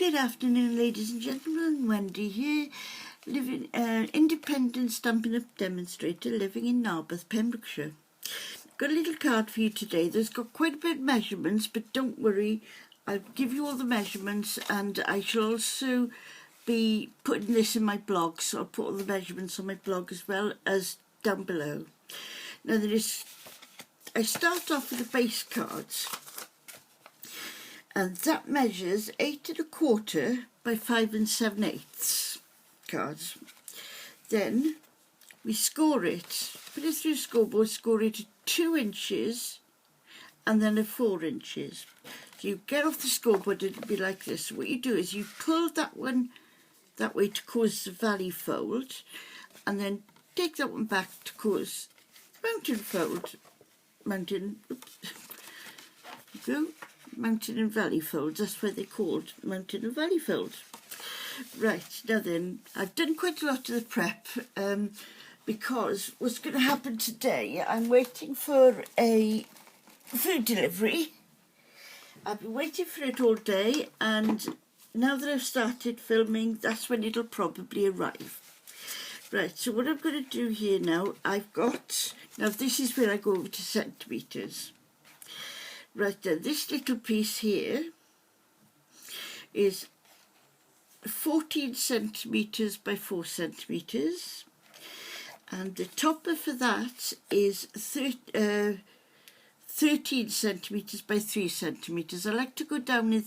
Good afternoon, ladies and gentlemen. Wendy here, living independent Stampin' Up demonstrator living in Narberth, Pembrokeshire. Got a little card for you today. There's got quite a bit of measurements, but don't worry, I'll give you all the measurements, and I shall also be putting this in my blog, so I'll put all the measurements on my blog as well as down below. Now I start off with the base cards, and that measures 8 1/4 by 5 7/8 cards. Then we score it, put it through scoreboard, score it at 2 inches and then at 4 inches. So you get off the scoreboard, it'll be like this. So what you do is you pull that one that way to cause the valley fold, and then take that one back to cause mountain fold. Mountain and valley folds, that's why they're called mountain and valley folds. Right, now then, I've done quite a lot of the prep because what's going to happen today, I'm waiting for a food delivery. I've been waiting for it all day, and now that I've started filming, that's when it'll probably arrive. Right, so what I'm going to do here now, now this is where I go over to centimetres. Right then, this little piece here is 14 centimetres by 4 centimetres, and the topper for that is 13 centimetres by 3 centimetres. I like to go down in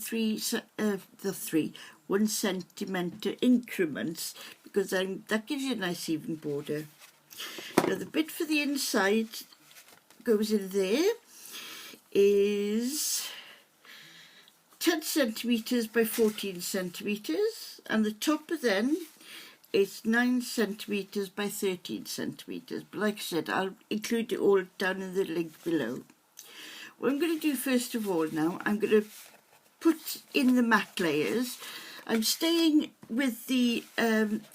1 centimetre increments, because that gives you a nice even border. Now the bit for the inside goes in there, is 10 centimetres by 14 centimetres, and the topper then is 9 centimetres by 13 centimetres. But like I said, I'll include it all down in the link below. What I'm going to do first of all now, I'm going to put in the matte layers. I'm staying with the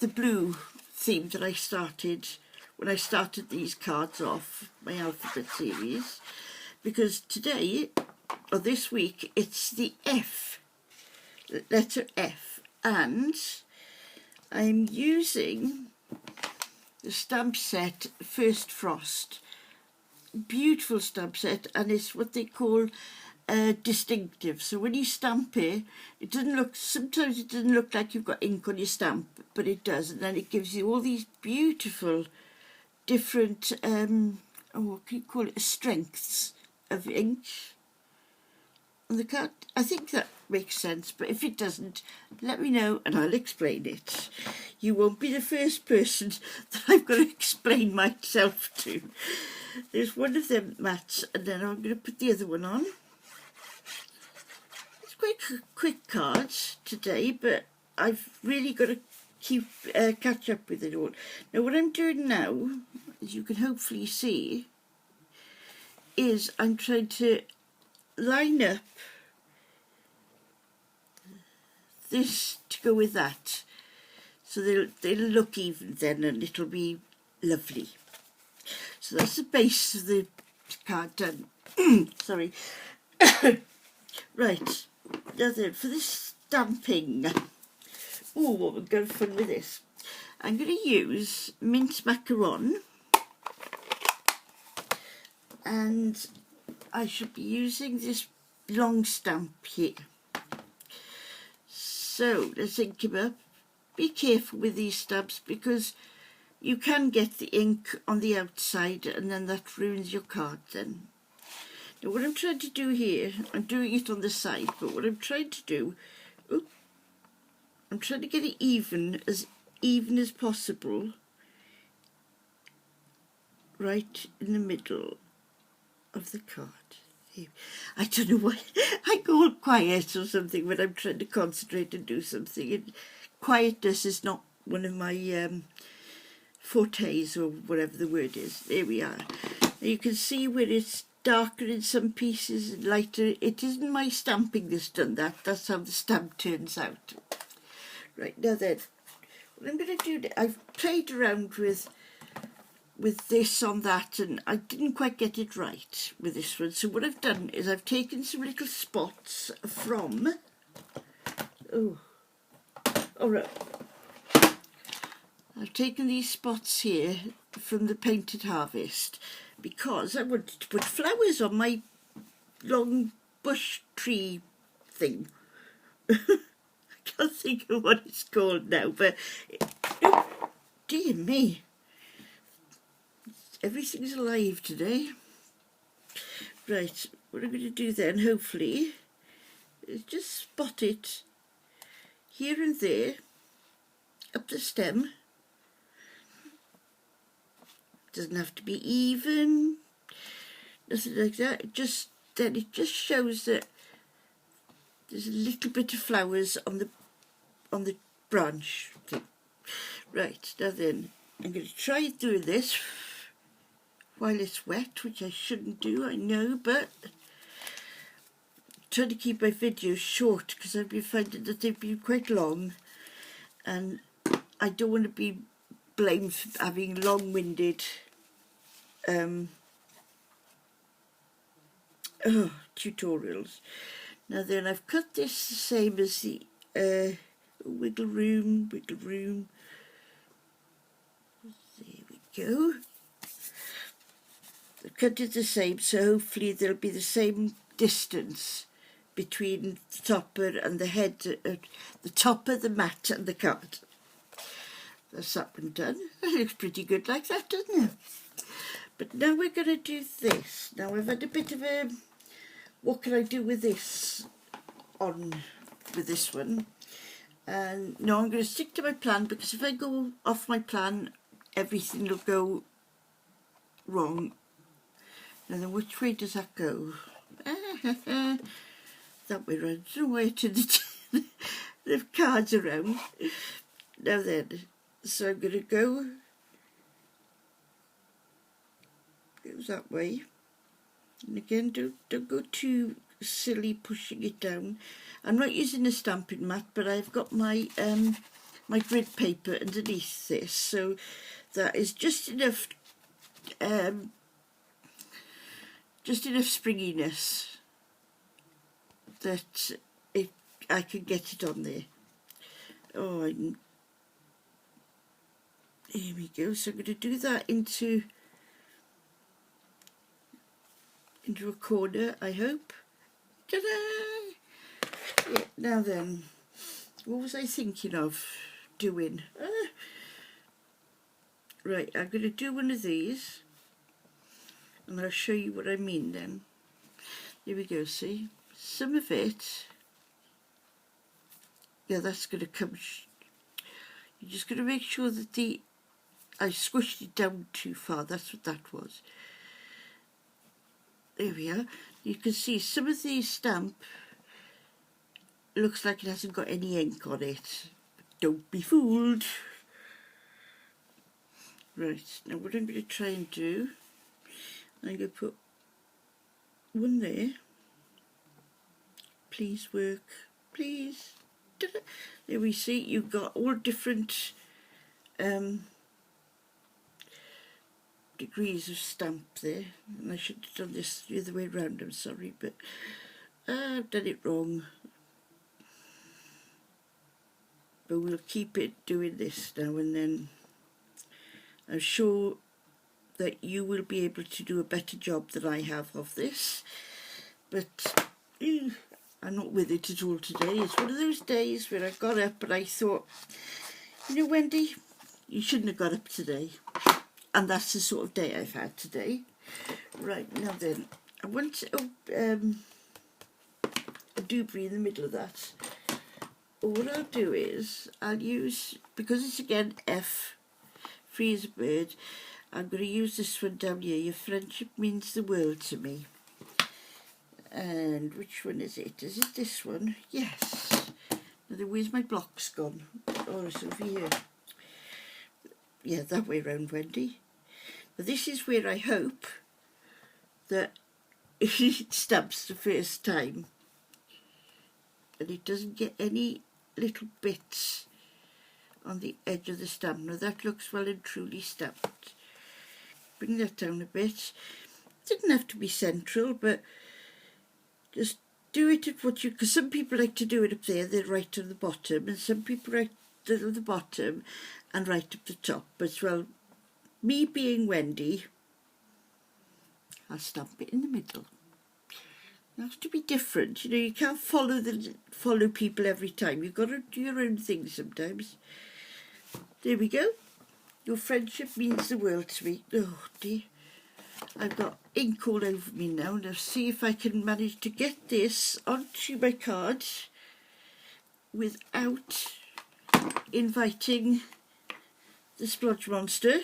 blue theme that I started when I started these cards off, my alphabet series, because today, or this week, it's the F, letter F, and I'm using the stamp set First Frost. Beautiful stamp set, and it's what they call distinctive. So when you stamp it, sometimes it doesn't look like you've got ink on your stamp, but it does, and then it gives you all these beautiful different what can you call it, strengths of ink on the card. I think that makes sense, but if it doesn't, let me know and I'll explain it. You won't be the first person that I've got to explain myself to. There's one of them mats, and then I'm going to put the other one on. It's quite quick cards today, but I've really got to catch up with it all. Now what I'm doing now, as you can hopefully see, is I'm trying to line up this to go with that, so they'll look even then, and it'll be lovely. So that's the base of the card done. Sorry. Right, now then, for this stamping, what we're going fun with this, I'm going to use mint macaron, and I should be using this long stamp here. So let's ink him up. Be careful with these stamps, because you can get the ink on the outside, and then that ruins your card then. Now what I'm trying to do here, I'm doing it on the side, but what I'm trying to do, I'm trying to get it even as possible, right in the middle of the card. I don't know why I go all quiet or something when I'm trying to concentrate and do something, and quietness is not one of my fortes, or whatever the word is. There we are. Now you can see where it's darker in some pieces and lighter. It isn't my stamping that's done that, that's how the stamp turns out. Right, now then, what I'm going to do, I've played around with this on that, and I didn't quite get it right with this one. So what I've done is I've taken some little spots from Alright, I've taken these spots here from the Painted Harvest because I wanted to put flowers on my long bush tree thing. I can't think of what it's called now, but oh, dear me, everything's alive today. Right, what I'm going to do then, hopefully, is just spot it here and there up the stem. Doesn't have to be even, nothing like that. It just shows that there's a little bit of flowers on the branch thing. Right, now then, I'm going to try doing this while it's wet, which I shouldn't do, I know, but I'm trying to keep my videos short because I've been finding that they've been quite long, and I don't want to be blamed for having long-winded tutorials. Now then, I've cut this the same as the wiggle room. There we go. I've cut it the same, so hopefully there'll be the same distance between the topper and the head, the topper, the mat and the card. That's that one done. That looks pretty good like that, doesn't it? But now we're going to do this. Now I've had a bit of a, what can I do with this on, with this one? And no, I'm going to stick to my plan, because if I go off my plan, everything will go wrong. Now then, which way does that go? That way round. I don't know why I turned the cards around. Now then, so I'm going to go that way. And again, don't go too silly pushing it down. I'm not using a stamping mat, but I've got my my grid paper underneath this, so that is just enough springiness that I can get it on there. Oh, here we go. So I'm going to do that into a corner, I hope. Ta-da! Yeah, now then, what was I thinking of doing? Right, I'm going to do one of these, and I'll show you what I mean then. Here we go, see? Some of it, yeah, that's going to come, you're just going to make sure that I squished it down too far, that's what that was. There we are. You can see some of the stamp looks like it hasn't got any ink on it. But don't be fooled. Right, now what I'm going to try and do, I'm going to put one there. Please work, please. Ta-da. There we see, you've got all different degrees of stamp there, and I should have done this the other way around, I'm sorry, but I've done it wrong. But we'll keep it doing this now and then. I'm sure that you will be able to do a better job than I have of this, but I'm not with it at all today. It's one of those days where I got up and I thought, you know, Wendy, you shouldn't have got up today. And that's the sort of day I've had today. Right, now then, I want a doobry in the middle of that. What I'll do is, I'll use, because it's again F, free as a bird, I'm going to use this one down here. Your friendship means the world to me. And which one is it? Is it this one? Yes. Now then, where's my blocks gone? Oh, it's over here. Yeah, that way round, Wendy. But this is where I hope that it stamps the first time and it doesn't get any little bits on the edge of the stamp. Now that looks well and truly stamped. Bring that down a bit. Didn't have to be central, but just do it at what you, because some people like to do it up there, they're right on the bottom, and some people at the bottom and right up the top. But well, me being Wendy, I'll stamp it in the middle. It has to be different, you know. You can't follow people every time. You've got to do your own thing sometimes. There we go. Your friendship means the world to me. Oh dear, I've got ink all over me now. Now see if I can manage to get this onto my card without inviting the splodge monster.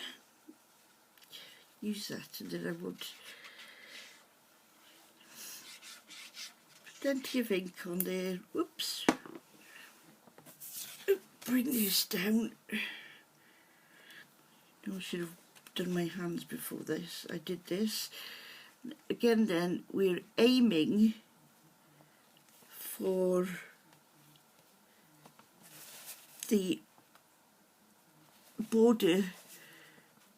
Use that, and then I won't. Plenty of ink on there. Whoops. Bring this down. No, I should have done my hands before this. I did this. Again then, we're aiming for the border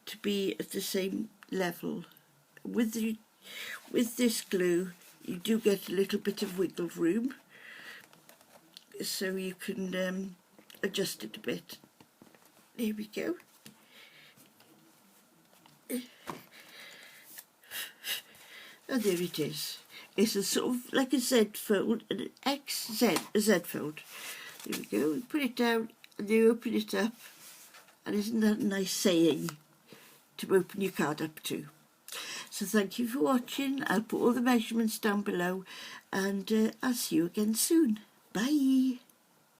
to be at the same level. With this glue, you do get a little bit of wiggle room, so you can adjust it a bit. There we go. And there it is. It's a sort of like a Z fold, an a Z fold. There we go. We put it down and you open it up. And isn't that a nice saying to open your card up to? So thank you for watching. I'll put all the measurements down below, and I'll see you again soon. Bye.